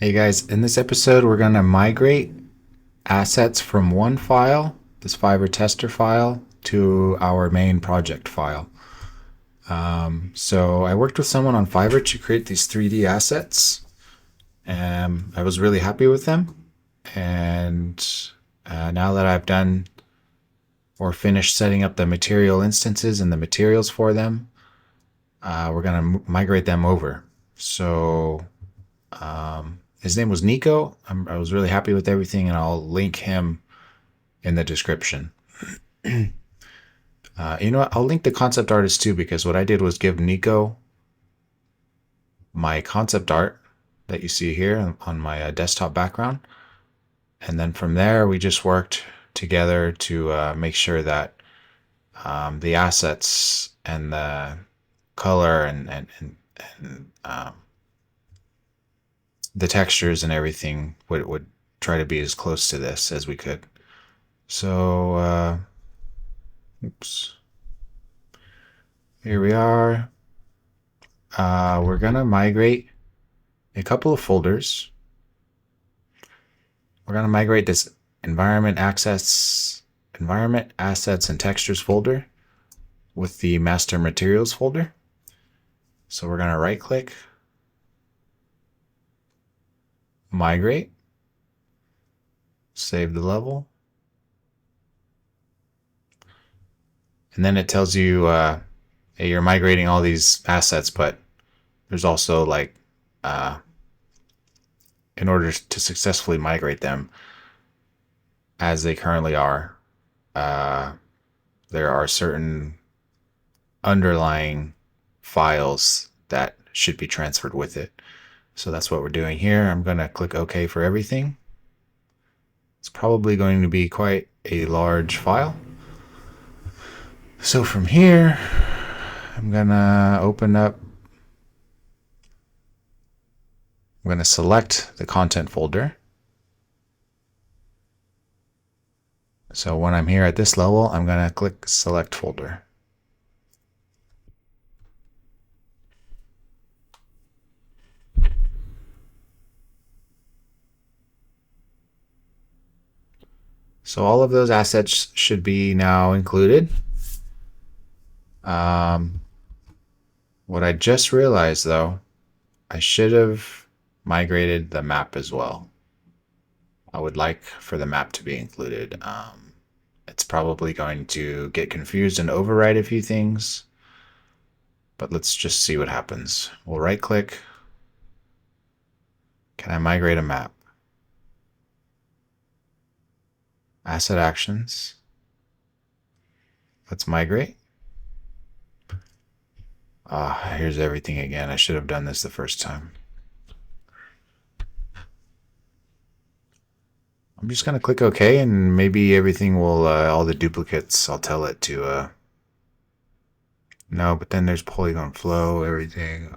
Hey guys, in this episode, we're going to migrate assets from one file, this Fiverr tester file, to our main project file. So I worked with someone on Fiverr to create these 3D assets, and I was really happy with them. And now that I've done or finished setting up the material instances and the materials for them, we're going to migrate them over. So his name was Nico. I was really happy with everything, and I'll link him in the description. You know what? I'll link the concept artist too, because what I did was give Nico my concept art that you see here on my desktop background. And then from there, we just worked together to make sure that the assets and the color and the textures and everything would try to be as close to this as we could. So, oops. Here we are. We're going to migrate a couple of folders. We're going to migrate this environment assets and textures folder with the master materials folder. So we're going to right click, migrate, save the level. And then it tells you, hey, you're migrating all these assets, but there's also like, in order to successfully migrate them as they currently are, there are certain underlying files that should be transferred with it. So that's what we're doing here. I'm going to click OK for everything. It's probably going to be quite a large file. So from here, I'm going to select the content folder. So when I'm here at this level, I'm going to click select folder. So all of those assets should be now included. What I just realized though, I should have migrated the map as well. I would like for the map to be included. It's probably going to get confused and override a few things, but let's just see what happens. We'll right click. Can I migrate a map? Asset actions. Let's migrate. Here's everything again. I should have done this the first time. I'm just going to click OK, and maybe everything will, all the duplicates, I'll tell it to, no, but then there's polygon flow, everything.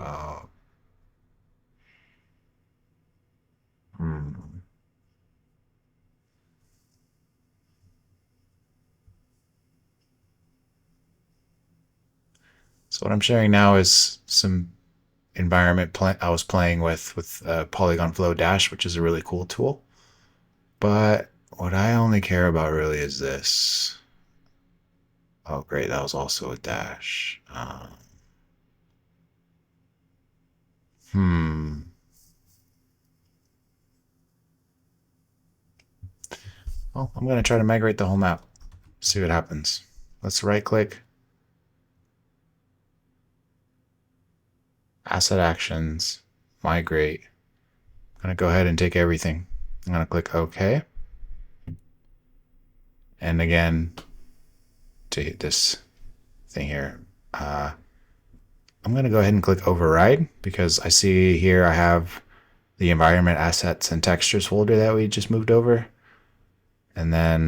So what I'm sharing now is some environment I was playing with Polygon Flow Dash, which is a really cool tool. But what I only care about really is this. Oh, great. That was also a dash. Well, I'm going to try to migrate the whole map. See what happens. Let's right click. Asset actions. Migrate. I'm going to go ahead and take everything. I'm going to click OK. And again, to hit this thing here, I'm going to go ahead and click override, because I see here I have the environment assets and textures folder that we just moved over. And then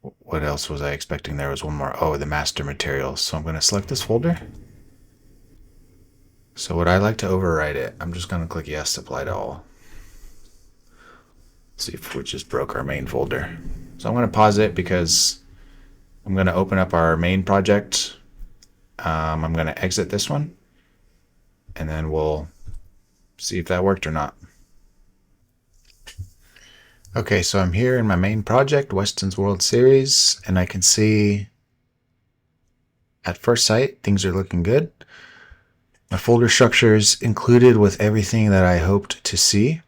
what else was I expecting? There was one more. Oh, the master materials. So I'm going to select this folder. So would I like to override it? I'm just going to click yes, apply to all. See if we just broke our main folder. So I'm going to pause it because I'm going to open up our main project. I'm going to exit this one, and then we'll see if that worked or not. Okay, so I'm here in my main project, Westins World Series, and I can see at first sight things are looking good. My folder structure is included with everything that I hoped to see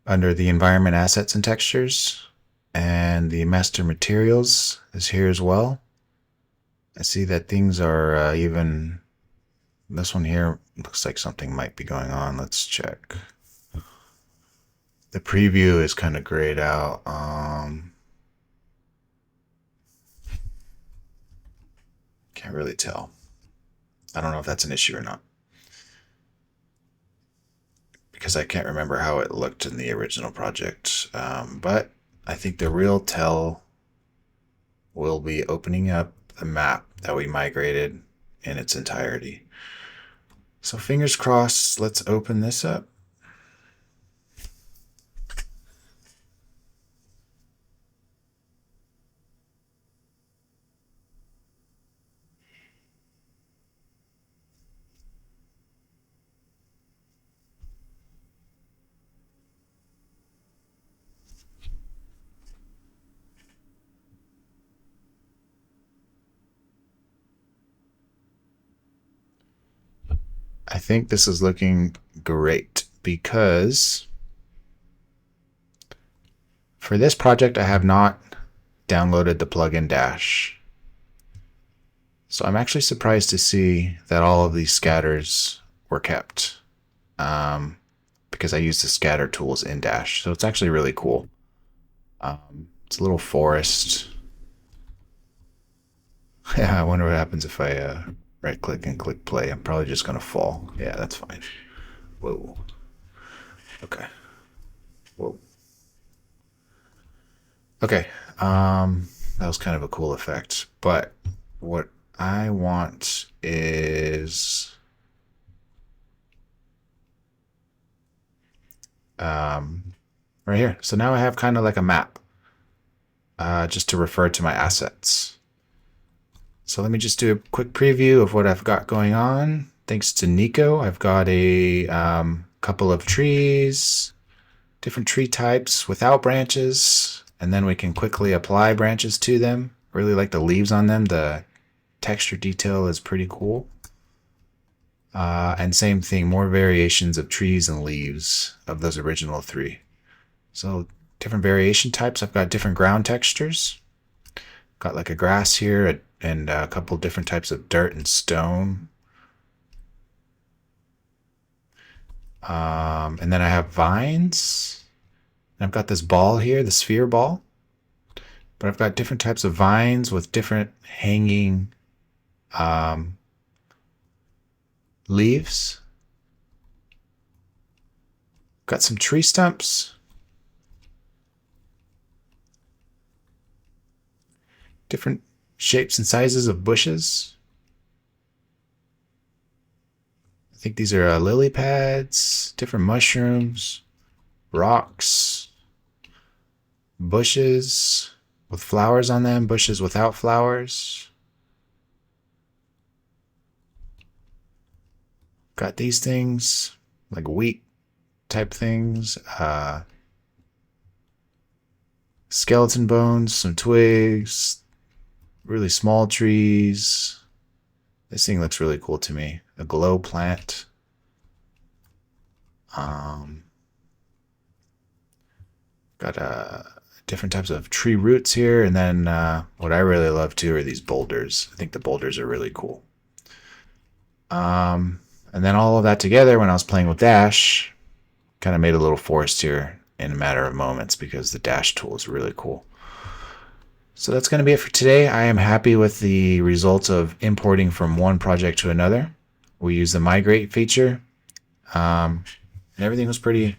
under the environment assets and textures, and the master materials is here as well. I see that things are even, this one here looks like something might be going on. Let's check. The preview is kind of grayed out. Can't really tell. I don't know if that's an issue or not, because I can't remember how it looked in the original project. But I think the real tell will be opening up the map that we migrated in its entirety. So fingers crossed, let's open this up. I think this is looking great because for this project, I have not downloaded the plugin Dash. So I'm actually surprised to see that all of these scatters were kept, because I use the scatter tools in Dash. So it's actually really cool. It's a little forest. Yeah, I wonder what happens if I right click and click play. I'm probably just going to fall. Yeah, that's fine. Whoa. Okay. Whoa. Okay. That was kind of a cool effect. But what I want is right here. So now I have kind of like a map, just to refer to my assets. So let me just do a quick preview of what I've got going on. Thanks to Nico, I've got a couple of trees, different tree types without branches, and then we can quickly apply branches to them. Really like the leaves on them. The texture detail is pretty cool. And same thing, more variations of trees and leaves of those original three. So different variation types. I've got different ground textures. Got like a grass here and a couple different types of dirt and stone. And then I have vines. And I've got this ball here, the sphere ball. But I've got different types of vines with different hanging leaves. Got some tree stumps. Different shapes and sizes of bushes. I think these are lily pads, different mushrooms, rocks, bushes with flowers on them, bushes without flowers. Got these things, like wheat type things, skeleton bones, some twigs, really small trees. This thing looks really cool to me. A glow plant. Got different types of tree roots here, and then what I really love too are these boulders. I think the boulders are really cool. And then all of that together, when I was playing with Dash, kind of made a little forest here in a matter of moments because the Dash tool is really cool. So that's going to be it for today. I am happy with the results of importing from one project to another. We use the Migrate feature, and everything was pretty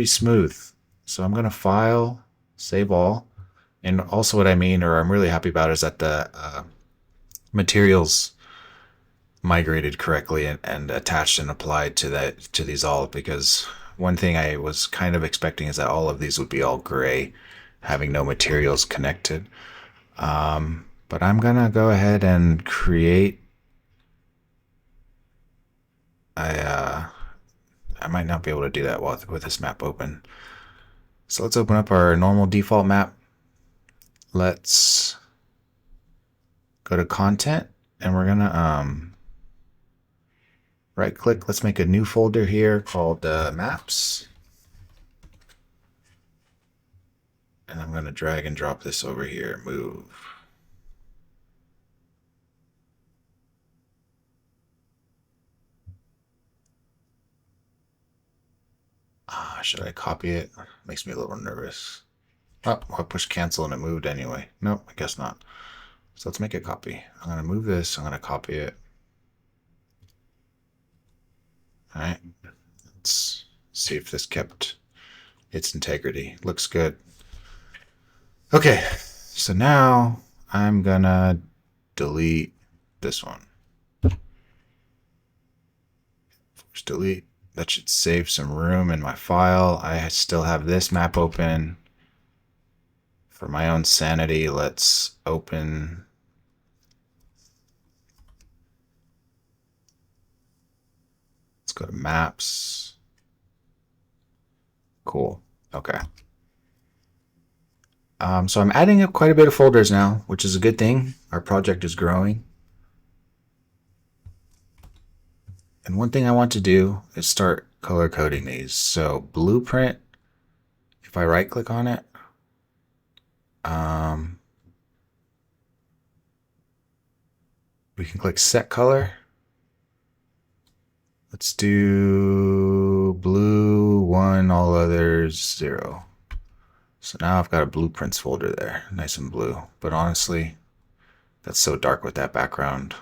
smooth. So I'm going to file, save all, and also what I mean, or I'm really happy about, is that the materials migrated correctly and attached and applied to these all, because one thing I was kind of expecting is that all of these would be all gray, having no materials connected. But I'm gonna go ahead and create I might not be able to do that with this map open. So let's open up our normal default map. Let's go to content, and we're gonna right click. Let's make a new folder here called maps. And I'm gonna drag and drop this over here. Move. Should I copy it? Makes me a little nervous. Oh, I pushed cancel and it moved anyway. Nope, I guess not. So let's make a copy. I'm going to move this. I'm going to copy it. All right. Let's see if this kept its integrity. Looks good. Okay. So now I'm going to delete this one. Just delete. That should save some room in my file. I still have this map open. For my own sanity, let's open. Let's go to maps. Cool. Okay. So I'm adding up quite a bit of folders now, which is a good thing. Our project is growing. And one thing I want to do is start color coding these. So blueprint, if I right click on it, we can click set color. Let's do blue 1, all others 0. So now I've got a blueprints folder there, nice and blue. But honestly, that's so dark with that background.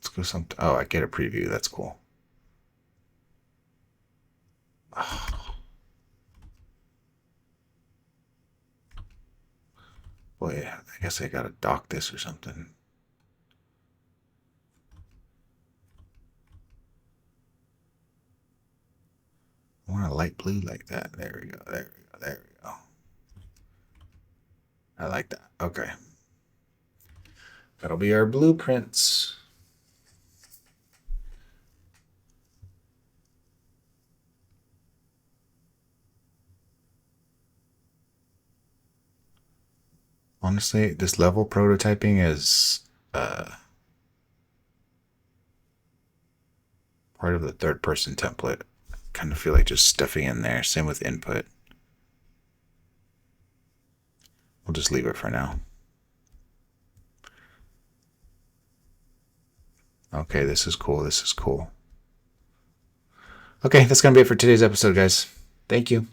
Let's go some. Oh, I get a preview. That's cool. Oh. Boy, I guess I gotta dock this or something. I want a light blue like that. There we go. There we go. There we go. I like that. Okay. That'll be our blueprints. Honestly, this level prototyping is part of the third person template. Kind of feel like just stuffing in there. Same with input. We'll just leave it for now. Okay, this is cool. This is cool. Okay, that's going to be it for today's episode, guys. Thank you.